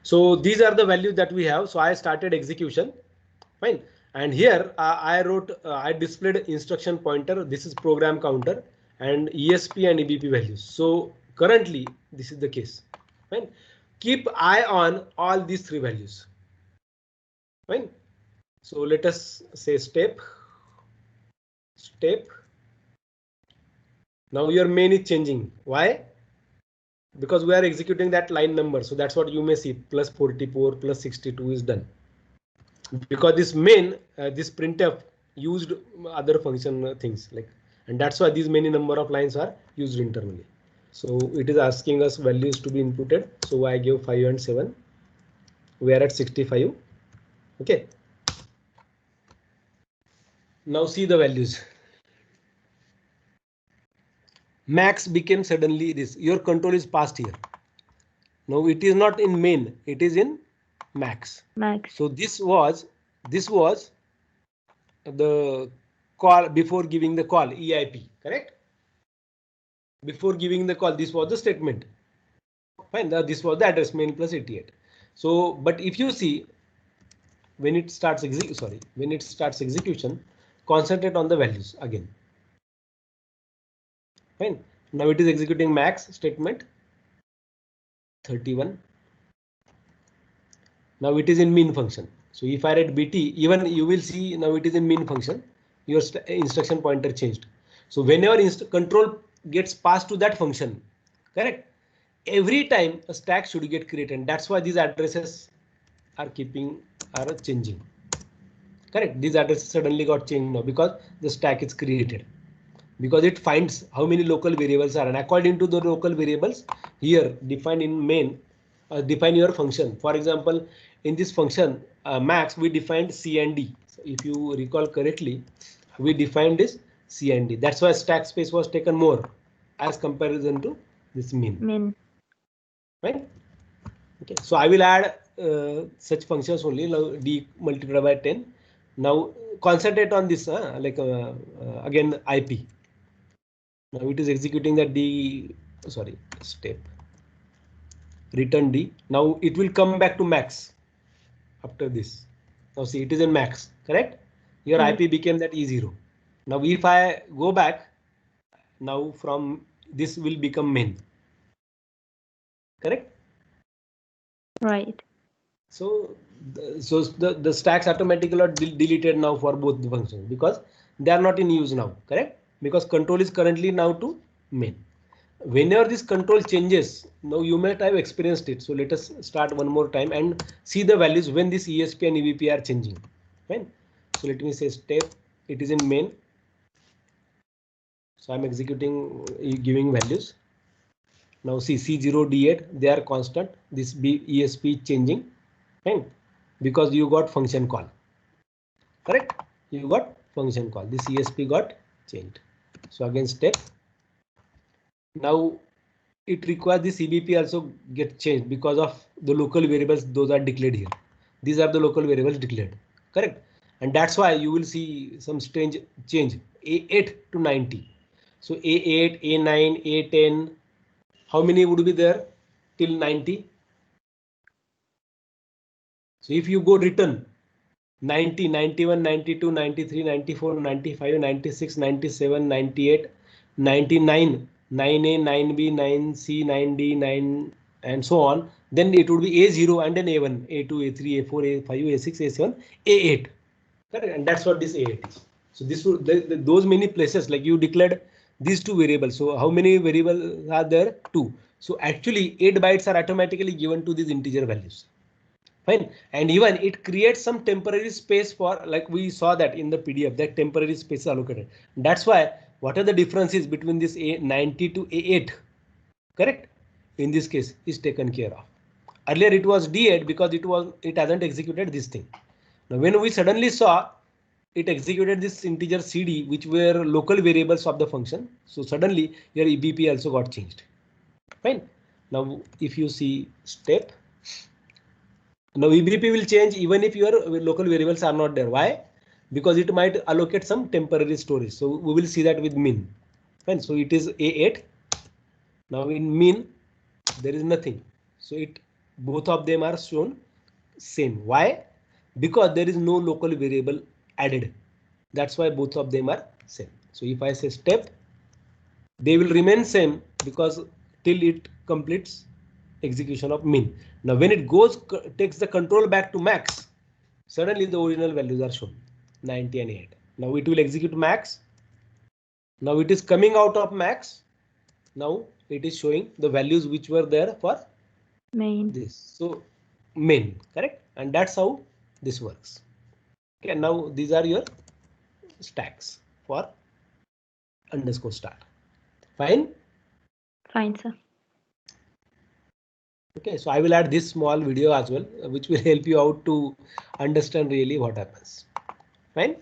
So these are the values that we have. So I started execution. Fine. And here I wrote, I displayed instruction pointer. This is program counter and ESP and EBP values. So currently this is the case. Fine. Keep eye on all these three values. Fine. So let us say step. Now your main is changing. Why? Because we are executing that line number. So that's what you may see, plus 44 plus 62 is done. Because this main, this printf used other function things like, and that's why these many number of lines are used internally. So it is asking us values to be inputted. So I give 5 and 7. We are at 65. Okay. Now see the values. Max became suddenly this. Your control is passed here. Now it is not in main. It is in max. So this was the call before giving the call, EIP, correct? Before giving the call, this was the statement. Fine, this was the address main plus 88. So, but if you see, when it starts execution, concentrate on the values again. Fine. Now it is executing max statement 31. Now it is in min function. So if I write BT, even you will see now it is in min function. Your instruction pointer changed. So whenever control gets passed to that function, correct? Every time a stack should get created. And that's why these addresses are changing. Correct. These addresses suddenly got changed now because the stack is created. Because it finds how many local variables are, and according to the local variables here defined in main, define your function. For example, in this function max, we defined C and D. So if you recall correctly, we defined this C and D. That's why stack space was taken more as comparison to this min. Right? Okay. So I will add such functions only. Now D multiplied by 10. Now concentrate on this again IP. Now it is executing the step return D. Now it will come back to max after this. Now see, it is in max, correct? Your IP became that E0. Now if I go back, now from this will become main, correct? Right. So the stacks automatically are deleted now for both the functions because they are not in use now, correct? Because control is currently now to main. Whenever this control changes, now you might have experienced it. So let us start one more time and see the values when this ESP and EVP are changing. Fine. So let me say step. It is in main. So I'm executing, giving values. Now see C0, D8, they are constant. This ESP is changing. Fine. Because you got function call. Correct? You got function call. This ESP got changed. So again step. Now it requires the CBP also get changed because of the local variables. Those are declared here. These are the local variables declared, correct? And that's why you will see some strange change A8 to 90. So A8, A9, A10, how many would be there till 90? So if you go return 90, 91, 92, 93, 94, 95, 96, 97, 98, 99, 9A, 9B, 9C, 9D, 9 and so on. Then it would be A0 and then A1, A2, A3, A4, A5, A6, A7, A8. Correct? And that's what this A8 is. So this would those many places like you declared these two variables. So how many variables are there? 2. So actually 8 bytes are automatically given to these integer values. Fine. And even it creates some temporary space for, like we saw that in the PDF, that temporary space is allocated. That's why what are the differences between this A90 to A8? Correct. In this case is taken care of. Earlier it was D8 because it hasn't executed this thing. Now when we suddenly saw it executed this integer CD, which were local variables of the function. So suddenly your EBP also got changed. Fine. Now if you see step. Now EBP will change even if your local variables are not there. Why? Because it might allocate some temporary storage. So we will see that with min. Fine. So it is A8. Now in min there is nothing. So it both of them are shown same. Why? Because there is no local variable added. That's why both of them are same. So if I say step, they will remain same because till it completes execution of min. Now when it goes takes the control back to max, suddenly the original values are shown 90 and 8. Now it will execute max. Now it is coming out of max. Now it is showing the values which were there for Main. this. So main, correct? And that's how this works. Okay, now these are your stacks for underscore start. Fine. Fine, sir. Okay, so I will add this small video as well, which will help you out to understand really what happens. Fine.